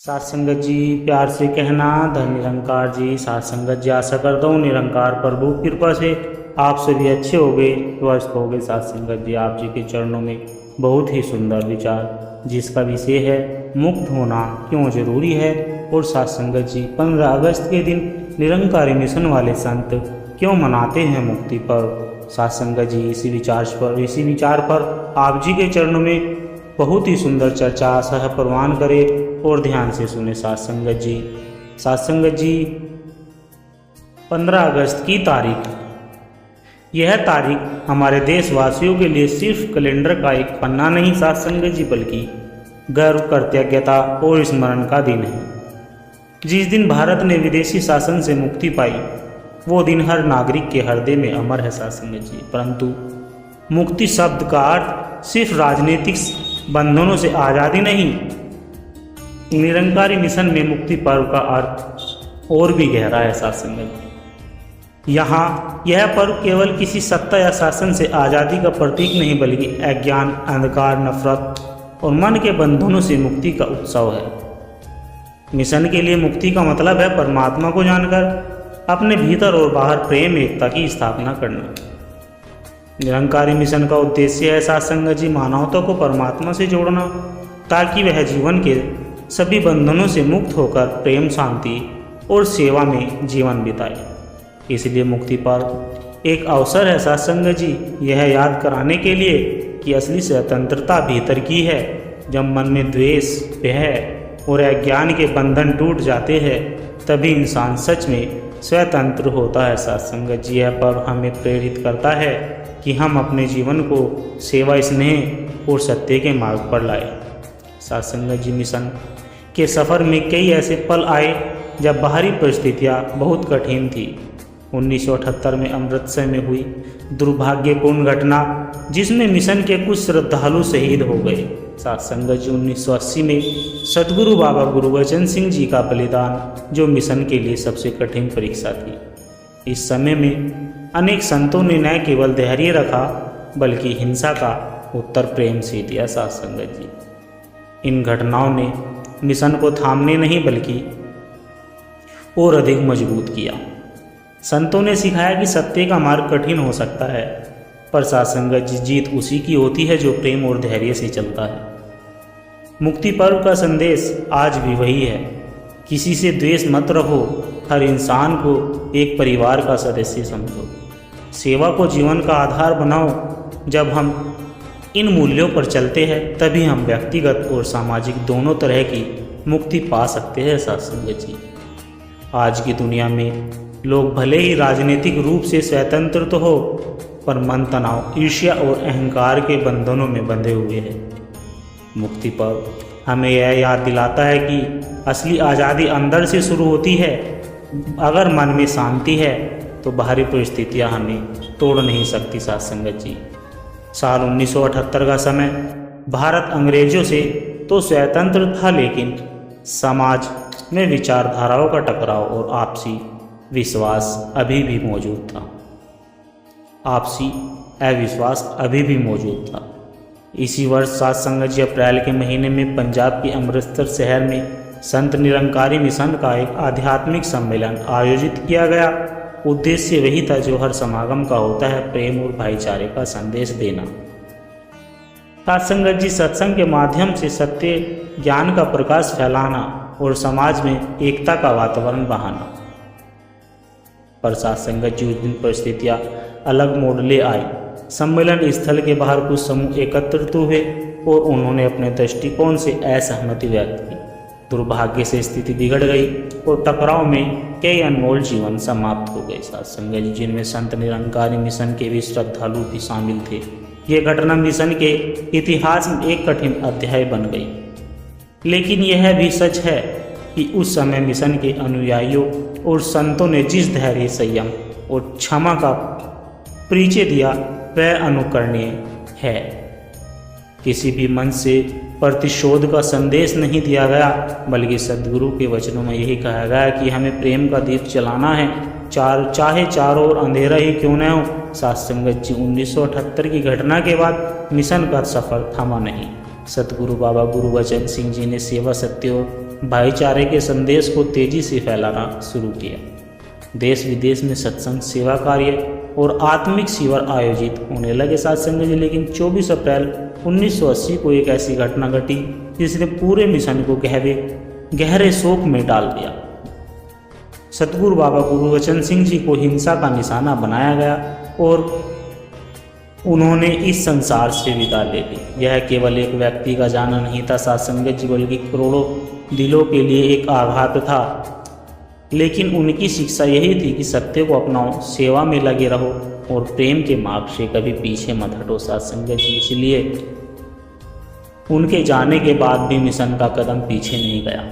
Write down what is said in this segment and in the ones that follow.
साथ संगत जी प्यार से कहना धन निरंकार जी। साथ संगत जी आशा करता हूँ निरंकार प्रभु कृपा से आप सभी अच्छे हो गए, स्वस्थ हो गए। साथ संगत जी आप जी के चरणों में बहुत ही सुंदर विचार जिसका विषय है मुक्त होना क्यों जरूरी है। और साथ संगत जी 15 अगस्त के दिन निरंकारी मिशन वाले संत क्यों मनाते हैं मुक्ति पर्व। साथ संगत जी इसी विचार पर आप जी के चरणों में बहुत ही सुंदर चर्चा सह प्रवान करे और ध्यान से सुने। साथ संगत जी 15 अगस्त की तारीख, यह तारीख हमारे देशवासियों के लिए सिर्फ कैलेंडर का एक पन्ना नहीं साथ संगत जी, बल्कि गर्व, कृतज्ञता और स्मरण का दिन है। जिस दिन भारत ने विदेशी शासन से मुक्ति पाई वो दिन हर नागरिक के हृदय में अमर है साथ संगत जी। परंतु मुक्ति शब्द का अर्थ सिर्फ राजनीतिक बंधनों से आज़ादी नहीं, निरंकारी मिशन में मुक्ति पर्व का अर्थ और भी गहरा है साथ संगत। यहाँ यह पर्व केवल किसी सत्ता या शासन से आज़ादी का प्रतीक नहीं, बल्कि अज्ञान, अंधकार, नफरत और मन के बंधनों से मुक्ति का उत्सव है। मिशन के लिए मुक्ति का मतलब है परमात्मा को जानकर अपने भीतर और बाहर प्रेम एकता की स्थापना करना। निरंकारी मिशन का उद्देश्य है साथ संगत जी मानवता को परमात्मा से जोड़ना, ताकि वह जीवन के सभी बंधनों से मुक्त होकर प्रेम, शांति और सेवा में जीवन बिताए। इसलिए मुक्ति पर्व एक अवसर है साथ संगत जी यह याद कराने के लिए कि असली स्वतंत्रता भीतर की है। जब मन में द्वेष, भय और अज्ञान के बंधन टूट जाते हैं तभी इंसान सच में स्वतंत्र होता है साथ संगत जी। यह पर्व हमें प्रेरित करता है कि हम अपने जीवन को सेवा, स्नेह और सत्य के मार्ग पर लाए। साथ संगत जी मिशन के सफ़र में कई ऐसे पल आए जब बाहरी परिस्थितियाँ बहुत कठिन थी। 1978 में अमृतसर में हुई दुर्भाग्यपूर्ण घटना जिसमें मिशन के कुछ श्रद्धालु शहीद हो गए। साथ संगत जी 1980 में सदगुरु बाबा गुरुबचन सिंह जी का बलिदान जो मिशन के लिए सबसे कठिन परीक्षा थी। इस समय में अनेक संतों ने न केवल धैर्य रखा बल्कि हिंसा का उत्तर प्रेम से दिया साथ संगत जी। इन घटनाओं ने मिशन को थामने नहीं बल्कि और अधिक मजबूत किया। संतों ने सिखाया कि सत्य का मार्ग कठिन हो सकता है पर साथ संगत जी जीत उसी की होती है जो प्रेम और धैर्य से चलता है। मुक्ति पर्व का संदेश आज भी वही है, किसी से द्वेष मत रखो, हर इंसान को एक परिवार का सदस्य समझो, सेवा को जीवन का आधार बनाओ। जब हम इन मूल्यों पर चलते हैं तभी हम व्यक्तिगत और सामाजिक दोनों तरह की मुक्ति पा सकते हैं साथ संगत जी। आज की दुनिया में लोग भले ही राजनीतिक रूप से स्वतंत्र तो हो पर मन तनाव, ईर्ष्या और अहंकार के बंधनों में बंधे हुए हैं। मुक्ति पर्व हमें यह याद दिलाता है कि असली आज़ादी अंदर से शुरू होती है। अगर मन में शांति है तो बाहरी परिस्थितियां हमें तोड़ नहीं सकती साथ संगत जी। साल 1978 का समय भारत अंग्रेजों से तो स्वतंत्र था, लेकिन समाज में विचारधाराओं का टकराव और आपसी विश्वास अभी भी मौजूद था। आपसी अविश्वास अभी भी मौजूद था। इसी वर्ष साथ संगत जी अप्रैल के महीने में पंजाब के अमृतसर शहर में संत निरंकारी मिशन का एक आध्यात्मिक सम्मेलन आयोजित किया गया। उद्देश्य वही था जो हर समागम का होता है, प्रेम और भाईचारे का संदेश देना। साथ संगत जी सत्संग के माध्यम से सत्य ज्ञान का प्रकाश फैलाना और समाज में एकता का वातावरण बढ़ाना। पर साथ संगत जी उस दिन परिस्थितियाँ अलग मोड़ ले आई। सम्मेलन स्थल के बाहर कुछ समूह एकत्रित हुए और उन्होंने अपने दृष्टिकोण से असहमति व्यक्त की। दुर्भाग्य से स्थिति बिगड़ गई और टकराव में कई अनमोल जीवन समाप्त हो गए साथ संगत जी, जिनमें संत निरंकारी मिशन के भी श्रद्धालु भी शामिल थे। ये घटना मिशन के इतिहास में एक कठिन अध्याय बन गई, लेकिन यह भी सच है कि उस समय मिशन के अनुयायियों और संतों ने जिस धैर्य, संयम और क्षमा का परिचय दिया वह अनुकरणीय है। किसी भी मन से प्रतिशोध का संदेश नहीं दिया गया, बल्कि सदगुरु के वचनों में यही कहा गया कि हमें प्रेम का दीप जलाना है, चाहे चारों ओर अंधेरा ही क्यों न हो। साथ संगत जी 1978 की घटना के बाद मिशन का सफर थमा नहीं। सतगुरु बाबा गुरुबचन सिंह जी ने सेवा, सत्य और भाईचारे के संदेश को तेजी से फैलाना शुरू किया। देश विदेश में सत्संग, सेवा कार्य और आत्मिक शिविर आयोजित होने लगे सत्संग जी। लेकिन 24 अप्रैल 1980 को एक ऐसी घटना घटी जिसने पूरे मिशन को गहरे शोक में डाल दिया। सतगुरु बाबा गुरुबचन सिंह जी को हिंसा का निशाना बनाया गया और उन्होंने इस संसार से विदा ले ली। यह केवल एक व्यक्ति का जाना नहीं था सत्संग जी, बल्कि करोड़ों दिलों के लिए एक आघात था। लेकिन उनकी शिक्षा यही थी कि सत्य को अपनाओ, सेवा में लगे रहो और प्रेम के मार्ग से कभी पीछे मत हटो सत्संग जी। इसलिए उनके जाने के बाद भी मिशन का कदम पीछे नहीं गया।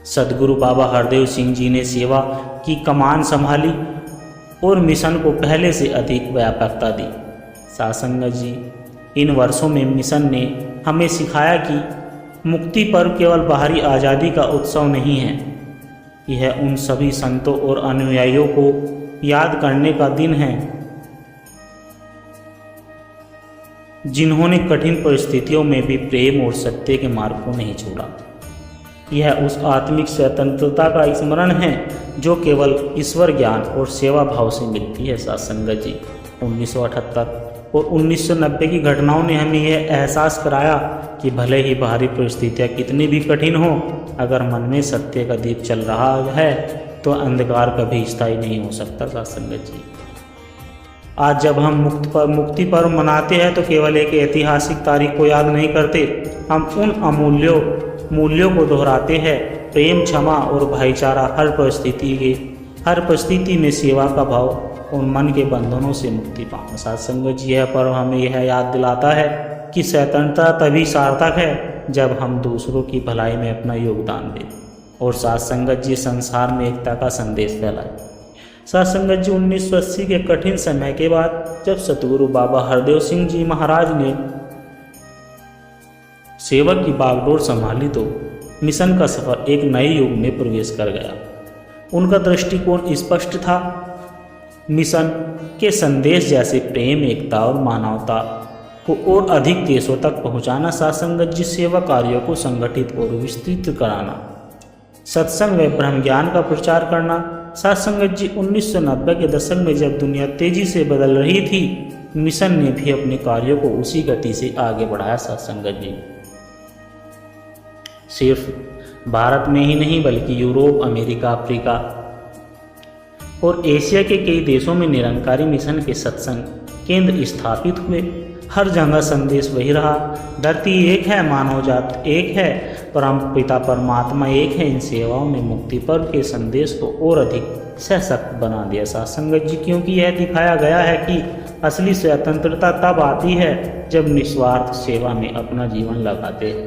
सदगुरु बाबा हरदेव सिंह जी ने सेवा की कमान संभाली और मिशन को पहले से अधिक व्यापकता दी। सत्संग जी, इन वर्षों में मिशन ने हमें सिखाया कि मुक्ति पर्व केवल बाहरी आज़ादी का उत्सव नहीं है, यह उन सभी संतों और अनुयायियों को याद करने का दिन है जिन्होंने कठिन परिस्थितियों में भी प्रेम और सत्य के मार्ग को नहीं छोड़ा। यह उस आत्मिक स्वतंत्रता का स्मरण है जो केवल ईश्वर ज्ञान और सेवा भाव से मिलती है। सत्संग जी, 1978 और 1990 की घटनाओं ने हमें यह एहसास कराया कि भले ही बाहरी परिस्थितियाँ कितनी भी कठिन हो, अगर मन में सत्य का दीप चल रहा है तो अंधकार कभी स्थायी नहीं हो सकता। सत्संग जी, आज जब हम मुक्ति पर्व मनाते हैं तो केवल एक ऐतिहासिक तारीख को याद नहीं करते, हम उन मूल्यों को दोहराते हैं। प्रेम, क्षमा और भाईचारा, हर परिस्थिति में सेवा का भाव और मन के बंधनों से मुक्ति पाना। सत्संग जी, यह पर्व हमें यह याद दिलाता है कि स्वतंत्रता तभी सार्थक है जब हम दूसरों की भलाई में अपना योगदान दें और सत्संग जी संसार में एकता का संदेश फैलाए। सत्संग जी, 1980 के कठिन समय के बाद जब सतगुरु बाबा हरदेव सिंह जी महाराज ने सेवक की बागडोर संभाली तो मिशन का सफर एक नए युग में प्रवेश कर गया। उनका दृष्टिकोण स्पष्ट था। मिशन के संदेश जैसे प्रेम, एकता और मानवता को और अधिक देशों तक पहुंचाना, सत्संग जी सेवा कार्यों को संगठित और विस्तृत कराना, सत्संग व ब्रह्म ज्ञान का प्रचार करना। सत्संग जी, 1990 के दशक में जब दुनिया तेजी से बदल रही थी, मिशन ने भी अपने कार्यों को उसी गति से आगे बढ़ाया। सत्संग जी, सिर्फ भारत में ही नहीं बल्कि यूरोप, अमेरिका, अफ्रीका और एशिया के कई देशों में निरंकारी मिशन के सत्संग केंद्र स्थापित हुए। हर जगह संदेश वही रहा, धरती एक है, मानव जात एक है, परम पिता परमात्मा एक है। इन सेवाओं ने मुक्ति पर्व के संदेश को और अधिक सशक्त बना दिया। सत्संग जी, क्योंकि यह दिखाया गया है कि असली स्वतंत्रता तब आती है जब निस्वार्थ सेवा में अपना जीवन लगाते हैं।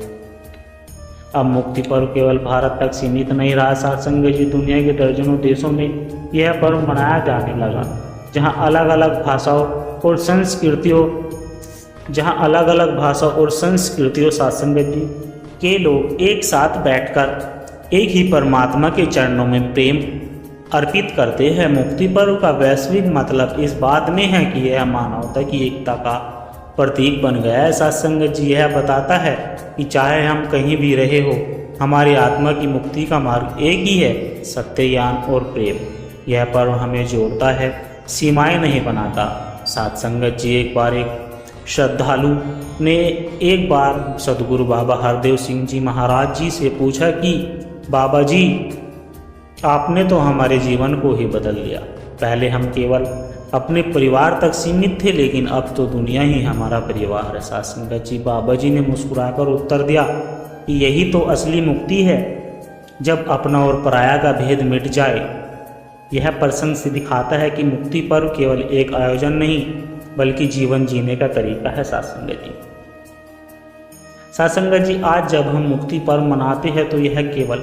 अब मुक्ति पर्व केवल भारत तक सीमित नहीं रहा। सत्संग जी, दुनिया के दर्जनों देशों में यह पर्व मनाया जाने लगा, जहां अलग अलग भाषाओं और संस्कृतियों सत्संग जी के लोग एक साथ बैठकर एक ही परमात्मा के चरणों में प्रेम अर्पित करते हैं। मुक्ति पर्व का वैश्विक मतलब इस बात में है कि यह मानवता की एकता का प्रतीक बन गया है। सत्संग जी, यह बताता है कि चाहे हम कहीं भी रहे हो, हमारी आत्मा की मुक्ति का मार्ग एक ही है, सत्य, ज्ञान और प्रेम। यह पर्व हमें जोड़ता है, सीमाएं नहीं बनाता। सत्संग जी, एक श्रद्धालु ने एक बार सदगुरु बाबा हरदेव सिंह जी महाराज जी से पूछा कि बाबा जी, आपने तो हमारे जीवन को ही बदल दिया। पहले हम केवल अपने परिवार तक सीमित थे, लेकिन अब तो दुनिया ही हमारा परिवार है। सत्संग जी, बाबा जी ने मुस्कुराकर उत्तर दिया कि यही तो असली मुक्ति है, जब अपना और पराया का भेद मिट जाए। यह प्रसंग से दिखाता है कि मुक्ति पर्व केवल एक आयोजन नहीं बल्कि जीवन जीने का तरीका है। सत्संग जी, आज जब हम मुक्ति पर्व मनाते हैं तो यह केवल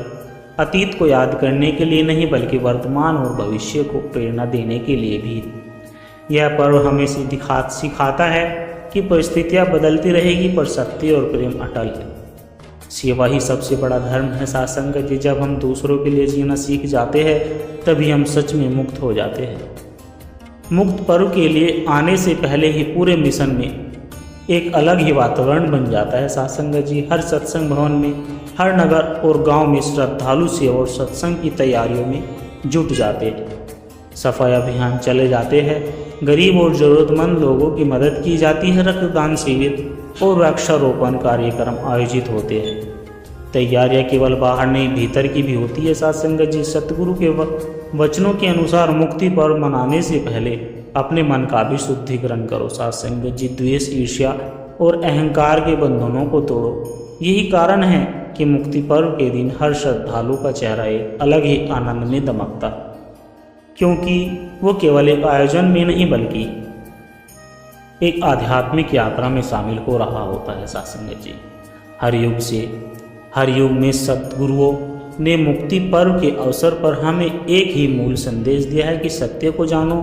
अतीत को याद करने के लिए नहीं बल्कि वर्तमान और भविष्य को प्रेरणा देने के लिए भी। यह पर्व हमें सिखाता है कि परिस्थितियाँ बदलती रहेगी पर सत्य और प्रेम अटल है। सेवा ही सबसे बड़ा धर्म है। सत्संग जी, जब हम दूसरों के लिए जीना सीख जाते हैं तभी हम सच में मुक्त हो जाते हैं। मुक्त पर्व के लिए आने से पहले ही पूरे मिशन में एक अलग ही वातावरण बन जाता है साथ संगत जी। हर सत्संग भवन में, हर नगर और गांव में श्रद्धालु सेवा और सत्संग की तैयारियों में जुट जाते हैं। सफाई अभियान चले जाते हैं, गरीब और ज़रूरतमंद लोगों की मदद की जाती है, रक्तदान शिविर और वृक्षारोपण कार्यक्रम आयोजित होते हैं। तैयारियां केवल बाहर नहीं भीतर की भी होती है साथ संगत जी। सतगुरु के वचनों के अनुसार मुक्ति पर्व मनाने से पहले अपने मन का भी शुद्धिकरण करो साथ संगत जी। द्वेष, ईर्ष्या और अहंकार के बंधनों को तोड़ो। यही कारण है कि मुक्ति पर्व के दिन हर श्रद्धालु का चेहरा एक अलग ही आनंद में दमकता, क्योंकि वो केवल एक आयोजन में नहीं बल्कि एक आध्यात्मिक यात्रा में शामिल हो रहा होता है साथ संगत जी। हर युग में सद्गुरुओं ने मुक्ति पर्व के अवसर पर हमें एक ही मूल संदेश दिया है कि सत्य को जानो,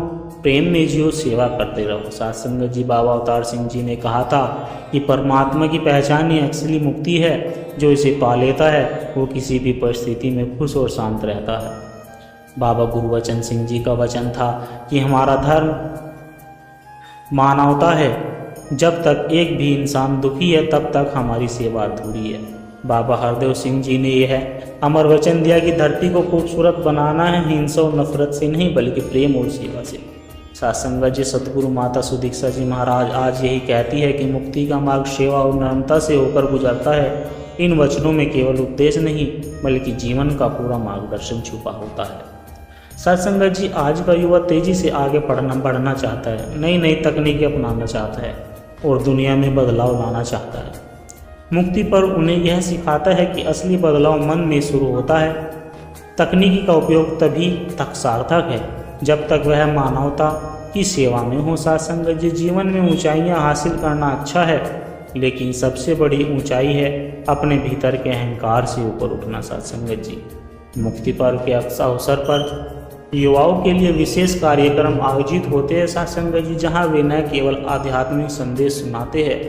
प्रेम में जियो, सेवा करते रहो साथ संगत जी। बाबा अवतार सिंह जी ने कहा था कि परमात्मा की पहचान ही असली मुक्ति है। जो इसे पा लेता है वो किसी भी परिस्थिति में खुश और शांत रहता है। बाबा गुरुवचन सिंह जी का वचन था कि हमारा धर्म मानवता है। जब तक एक भी इंसान दुखी है तब तक हमारी सेवा अधूरी है। बाबा हरदेव सिंह जी ने यह अमर वचन दिया कि धरती को खूबसूरत बनाना है हिंसा और नफरत से नहीं बल्कि प्रेम और सेवा से। साथ संगत जी, सतगुरु माता सुदीक्षा जी महाराज आज यही कहती है कि मुक्ति का मार्ग सेवा और नम्रता से होकर गुजरता है। इन वचनों में केवल उपदेश नहीं बल्कि जीवन का पूरा मार्गदर्शन छुपा होता है। साथ संगत जी, आज का युवा तेजी से आगे बढ़ना चाहता है, नई नई तकनीकें अपनाना चाहता है और दुनिया में बदलाव लाना चाहता है। मुक्ति पर्व उन्हें यह सिखाता है कि असली बदलाव मन में शुरू होता है। तकनीकी का उपयोग तभी तक सार्थक है जब तक वह मानवता की सेवा में हो। साथ संगत जी, जीवन में ऊंचाइयां हासिल करना अच्छा है, लेकिन सबसे बड़ी ऊंचाई है अपने भीतर के अहंकार से ऊपर उठना। साथ संगत जी, मुक्ति पर्व के अवसर पर युवाओं के लिए विशेष कार्यक्रम आयोजित होते हैं साथ संगत जी, जहाँ वे न केवल आध्यात्मिक संदेश सुनाते हैं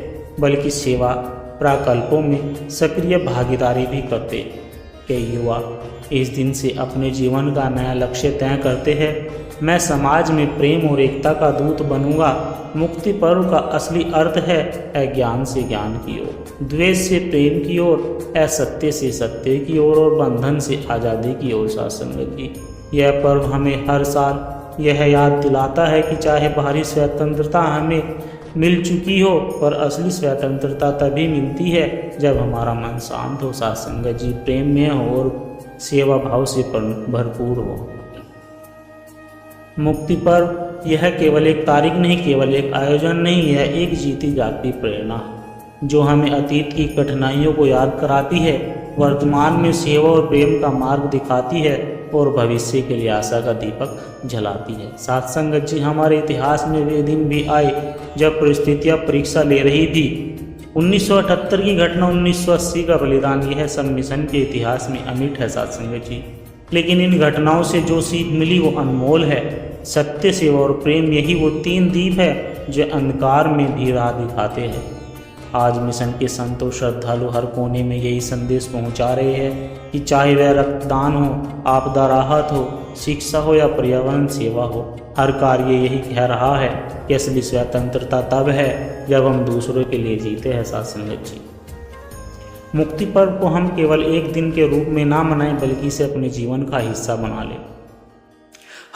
बल्कि सेवा प्रकल्पों में सक्रिय भागीदारी भी करते हैं। कई युवा इस दिन से अपने जीवन का नया लक्ष्य तय करते हैं। मैं समाज में प्रेम और एकता का दूत बनूंगा। मुक्ति पर्व का असली अर्थ है अज्ञान से ज्ञान की ओर, द्वेष से प्रेम की ओर, असत्य से सत्य की ओर और बंधन से आज़ादी की ओर। साथ संगत जी, यह पर्व हमें हर साल यह याद दिलाता है कि चाहे बाहरी स्वतंत्रता हमें मिल चुकी हो, पर असली स्वतंत्रता तभी मिलती है जब हमारा मन शांत हो, साथ संगत जी, प्रेम में हो और सेवा भाव से भरपूर हो। मुक्ति पर्व यह केवल एक तारीख नहीं, केवल एक आयोजन नहीं, यह एक जीती जागती प्रेरणा जो हमें अतीत की कठिनाइयों को याद कराती है, वर्तमान में सेवा और प्रेम का मार्ग दिखाती है और भविष्य के लिए आशा का दीपक जलाती है। साथ संगत जी, हमारे इतिहास में वे दिन भी आए जब परिस्थितियां परीक्षा ले रही थी। 1978 की घटना, 1980 का बलिदान, यह सब मिशन के इतिहास में अमिट है साथ संगत जी। लेकिन इन घटनाओं से जो सीख मिली वो अनमोल है। सत्य, सेवा और प्रेम, यही वो 3 दीप है जो अंधकार में भी राह दिखाते हैं। आज मिशन के संत और श्रद्धालु हर कोने में यही संदेश पहुंचा रहे हैं कि चाहे वह रक्तदान हो, आपदा राहत हो, शिक्षा हो या पर्यावरण सेवा हो, हर कार्य यही कह रहा है कि असली स्वतंत्रता तब है जब हम दूसरों के लिए जीते हैं। साथ संगत जी, मुक्ति पर्व को हम केवल एक दिन के रूप में ना मनाएं बल्कि इसे अपने जीवन का हिस्सा बना लें।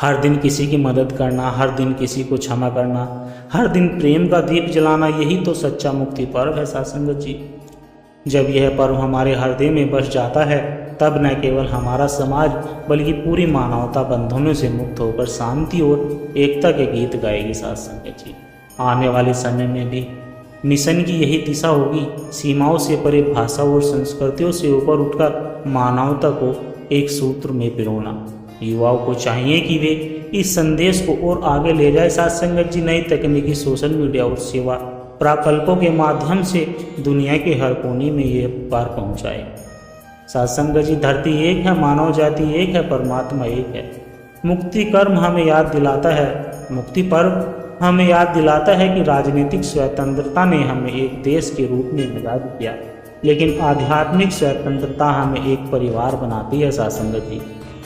हर दिन किसी की मदद करना, हर दिन किसी को क्षमा करना, हर दिन प्रेम का दीप जलाना, यही तो सच्चा मुक्ति पर्व है। साथ संगत जी, जब यह पर्व हमारे हृदय में बस जाता है तब न केवल हमारा समाज बल्कि पूरी मानवता बंधनों से मुक्त होकर शांति और एकता के गीत गाएगी। साथ संगत जी, आने वाले समय में भी मिशन की यही दिशा होगी, सीमाओं से परे, भाषा और संस्कृतियों से ऊपर उठकर मानवता को एक सूत्र में पिरोना। युवाओं को चाहिए कि वे इस संदेश को और आगे ले जाए। साथ संगत जी, नई तकनीकी, सोशल मीडिया और सेवा प्रकल्पों के माध्यम से दुनिया के हर कोने में ये बार पहुंचाए। साथ संगत जी, धरती एक है, मानव जाति एक है, परमात्मा एक है। मुक्ति कर्म हमें याद दिलाता है, मुक्ति पर्व हमें याद दिलाता है कि राजनीतिक स्वतंत्रता ने हमें एक देश के रूप में आज़ाद किया, लेकिन आध्यात्मिक स्वतंत्रता हमें एक परिवार बनाती है। साथ संगत जी,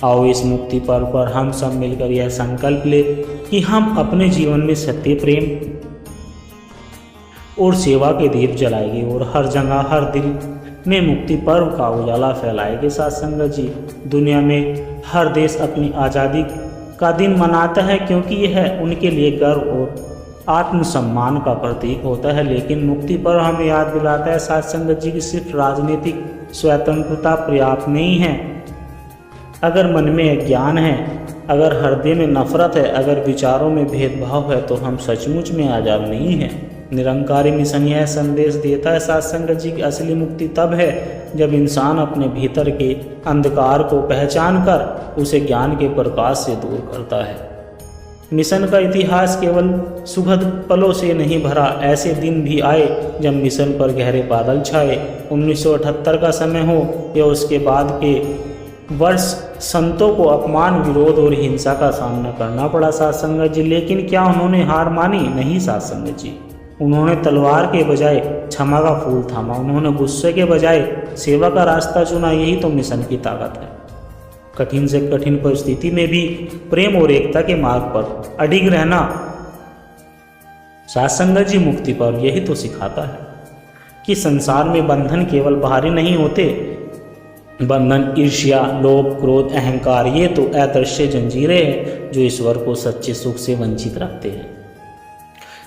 आओ इस मुक्ति पर्व पर हम सब मिलकर यह संकल्प ले कि हम अपने जीवन में सत्य, प्रेम और सेवा के दीप जलाएगी और हर जगह हर दिल में मुक्ति पर्व का उजाला फैलाएगी। साथ संगत जी, दुनिया में हर देश अपनी आज़ादी का दिन मनाता है क्योंकि यह उनके लिए गर्व और आत्मसम्मान का प्रतीक होता है। लेकिन मुक्ति पर्व हमें याद दिलाता है साथ संगत जी की सिर्फ राजनीतिक स्वतंत्रता पर्याप्त नहीं है। अगर मन में अज्ञान है, अगर हृदय में नफरत है, अगर विचारों में भेदभाव है तो हम सचमुच में आज़ाद नहीं हैं। निरंकारी मिशन यह संदेश देता है साथ संगत जी की असली मुक्ति तब है जब इंसान अपने भीतर के अंधकार को पहचान कर उसे ज्ञान के प्रकाश से दूर करता है। मिशन का इतिहास केवल सुखद पलों से नहीं भरा, ऐसे दिन भी आए जब मिशन पर गहरे बादल छाए। 1978 का समय हो या उसके बाद के वर्ष, संतों को अपमान, विरोध और हिंसा का सामना करना पड़ा साथ संगत जी। लेकिन क्या उन्होंने हार मानी? नहीं साथ संगत जी। उन्होंने तलवार के बजाय क्षमा का फूल थामा, उन्होंने गुस्से के बजाय सेवा का रास्ता चुना। यही तो मिशन की ताकत है। कठिन से कठिन परिस्थिति में भी प्रेम और एकता के मार्ग पर अडिग रहना साथ संगत जी मुक्ति पर यही तो सिखाता है कि संसार में बंधन केवल बाहरी नहीं होते। बंधन ईर्ष्या, लोभ, क्रोध, अहंकार, ये तो अदृश्य जंजीरें हैं जो ईश्वर को सच्चे सुख से वंचित रखते हैं।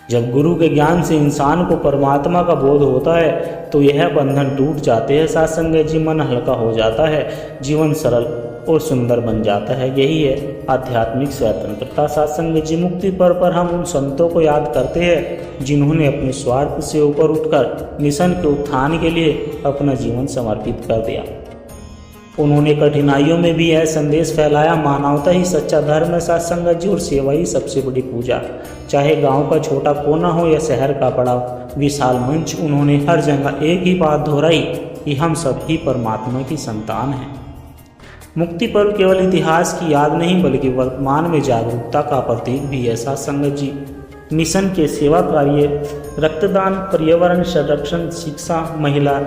जब गुरु के ज्ञान से इंसान को परमात्मा का बोध होता है तो यह बंधन टूट जाते हैं साथ संगत जी। मन हल्का हो जाता है, जीवन सरल और सुंदर बन जाता है। यही है आध्यात्मिक स्वतंत्रता साथ संगत जी। मुक्ति पर हम उन संतों को याद करते हैं जिन्होंने अपने स्वार्थ से ऊपर उठकर मिशन के उत्थान के लिए अपना जीवन समर्पित कर दिया। उन्होंने कठिनाइयों में भी यह संदेश फैलाया, मानवता ही सच्चा धर्म है साथ संगत जी और सेवा ही सबसे बड़ी पूजा। चाहे गांव का छोटा कोना हो या शहर का बड़ा विशाल मंच, उन्होंने हर जगह एक ही बात दोहराई कि हम सब ही परमात्मा की संतान हैं। मुक्ति पर्व केवल इतिहास की याद नहीं बल्कि वर्तमान में जागरूकता का प्रतीक भी है साथ संगत जी। मिशन के सेवा कार्य, रक्तदान, पर्यावरण संरक्षण, शिक्षा, महिला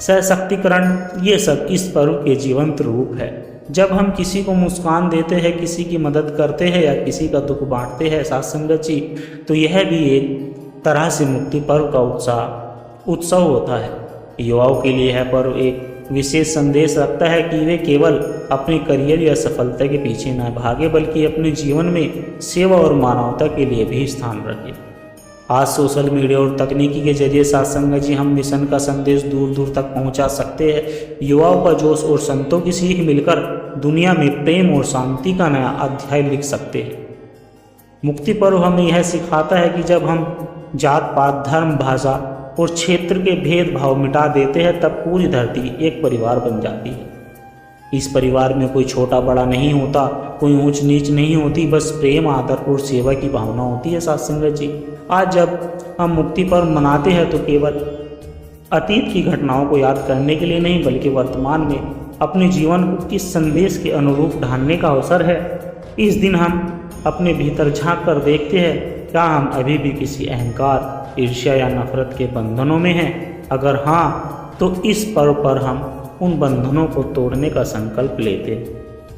सशक्तिकरण, ये सब इस पर्व के जीवंत रूप है। जब हम किसी को मुस्कान देते हैं, किसी की मदद करते हैं या किसी का दुख बांटते हैं साथ संगत जी, तो यह भी एक तरह से मुक्ति पर्व का उत्सव होता है। युवाओं के लिए यह पर्व एक विशेष संदेश रखता है कि वे केवल अपने करियर या सफलता के पीछे न भागे बल्कि अपने जीवन में सेवा और मानवता के लिए भी स्थान रखें। आज सोशल मीडिया और तकनीकी के जरिए साथ संगत जी हम मिशन का संदेश दूर दूर तक पहुंचा सकते हैं। युवाओं का जोश और संतों की सीख मिलकर दुनिया में प्रेम और शांति का नया अध्याय लिख सकते हैं। मुक्ति पर्व हमें यह सिखाता है कि जब हम जात पात, धर्म, भाषा और क्षेत्र के भेदभाव मिटा देते हैं तब पूरी धरती एक परिवार बन जाती है। इस परिवार में कोई छोटा बड़ा नहीं होता, कोई ऊंच नीच नहीं होती, बस प्रेम, आदर और सेवा की भावना होती है साथ संगत जी। आज जब हम मुक्ति पर्व मनाते हैं तो केवल अतीत की घटनाओं को याद करने के लिए नहीं बल्कि वर्तमान में अपने जीवन को किस संदेश के अनुरूप ढालने का अवसर है। इस दिन हम अपने भीतर झांक कर देखते हैं, क्या हम अभी भी किसी अहंकार, ईर्ष्या या नफरत के बंधनों में हैं? अगर हाँ, तो इस पर्व पर हम उन बंधनों को तोड़ने का संकल्प लेते।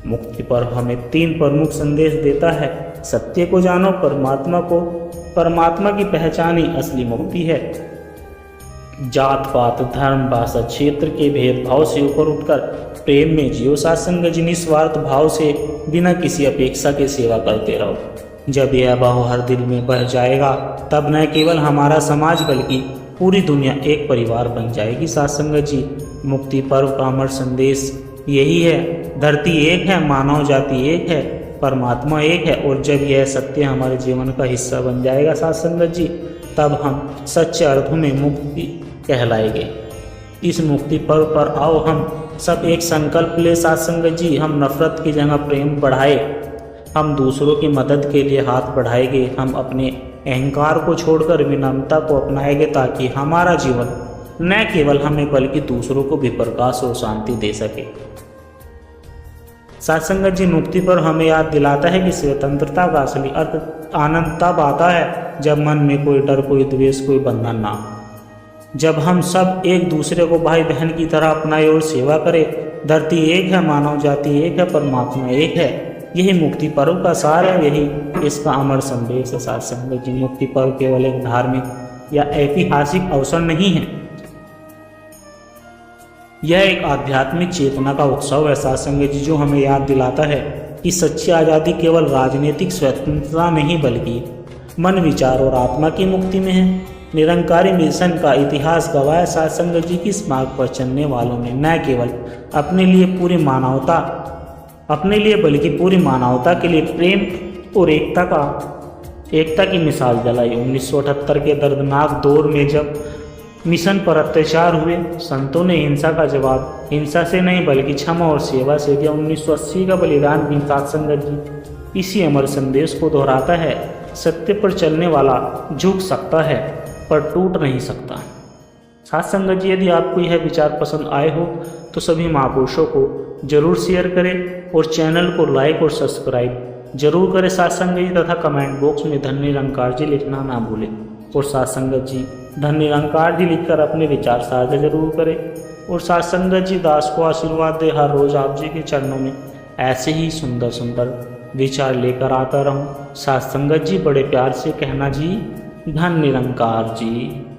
मुक्ति पर्व हमें 3 प्रमुख संदेश देता है। सत्य को जानो, परमात्मा की पहचान ही असली मुक्ति है। जात पात, धर्म, भाषा, क्षेत्र के भेदभाव से ऊपर उठकर प्रेम में जियो साथ संगत जी। निस्वार्थ भाव से बिना किसी अपेक्षा के सेवा करते रहो। जब यह भाव हर दिल में बह जाएगा तब न केवल हमारा समाज बल्कि पूरी दुनिया एक परिवार बन जाएगी साथ संगत जी। मुक्ति पर्व का अमर संदेश यही है, धरती एक है, मानव जाति एक है, परमात्मा एक है। और जब यह सत्य हमारे जीवन का हिस्सा बन जाएगा साथ संगत जी, तब हम सच्चे अर्थों में मुक्ति कहलाएंगे। इस मुक्ति पर्व पर आओ हम सब एक संकल्प ले साथ संगत जी। हम नफरत की जगह प्रेम बढ़ाए, हम दूसरों की मदद के लिए हाथ बढ़ाएंगे, हम अपने अहंकार को छोड़कर विनम्रता को अपनाएंगे ताकि हमारा जीवन न केवल हमें बल्कि दूसरों को भी प्रकाश और शांति दे सके। साथ संगत जी, मुक्ति पर हमें याद दिलाता है कि स्वतंत्रता का असली अर्थ आनंद तब आता है जब मन में कोई डर, कोई द्वेष, कोई बंधन ना हो। जब हम सब एक दूसरे को भाई बहन की तरह अपनाए और सेवा करें। धरती एक है, मानव जाति एक है, परमात्मा एक है। यही मुक्ति पर्व का सार है, यही इसका अमर संदेश है साथ संगत जी। मुक्ति पर्व केवल एक धार्मिक या ऐतिहासिक अवसर नहीं है। यह एक आध्यात्मिक चेतना का उत्सव है साध संगत जी, जो हमें याद दिलाता है कि सच्ची आज़ादी केवल राजनीतिक स्वतंत्रता नहीं बल्कि मन, विचार और आत्मा की मुक्ति में है। निरंकारी मिशन का इतिहास गवाह है साध संगत जी की इस मार्ग पर चलने वालों ने न केवल अपने लिए बल्कि पूरी मानवता के लिए प्रेम और एकता की मिसाल जलाई। 1978 के दर्दनाक दौर में जब मिशन पर अत्याचार हुए, संतों ने हिंसा का जवाब हिंसा से नहीं बल्कि क्षमा और सेवा से दिया। 1980 का बलिदान भी साध संगत जी इसी अमर संदेश को दोहराता है। सत्य पर चलने वाला झुक सकता है पर टूट नहीं सकता। साध संगत जी, यदि आपको यह विचार पसंद आए हो तो सभी महापुरुषों को जरूर शेयर करें और चैनल को लाइक और सब्सक्राइब जरूर करें साध संगत जी, तथा कमेंट बॉक्स में धन निरंकार जी लिखना ना भूलें। और साध संगत जी, धन निरंकार जी लिखकर अपने विचार साझा जरूर करें। और साध संगत जी, दास को आशीर्वाद दे हर रोज आप जी के चरणों में ऐसे ही सुंदर सुंदर विचार लेकर आता रहूं। साध संगत जी, बड़े प्यार से कहना जी, धन निरंकार जी।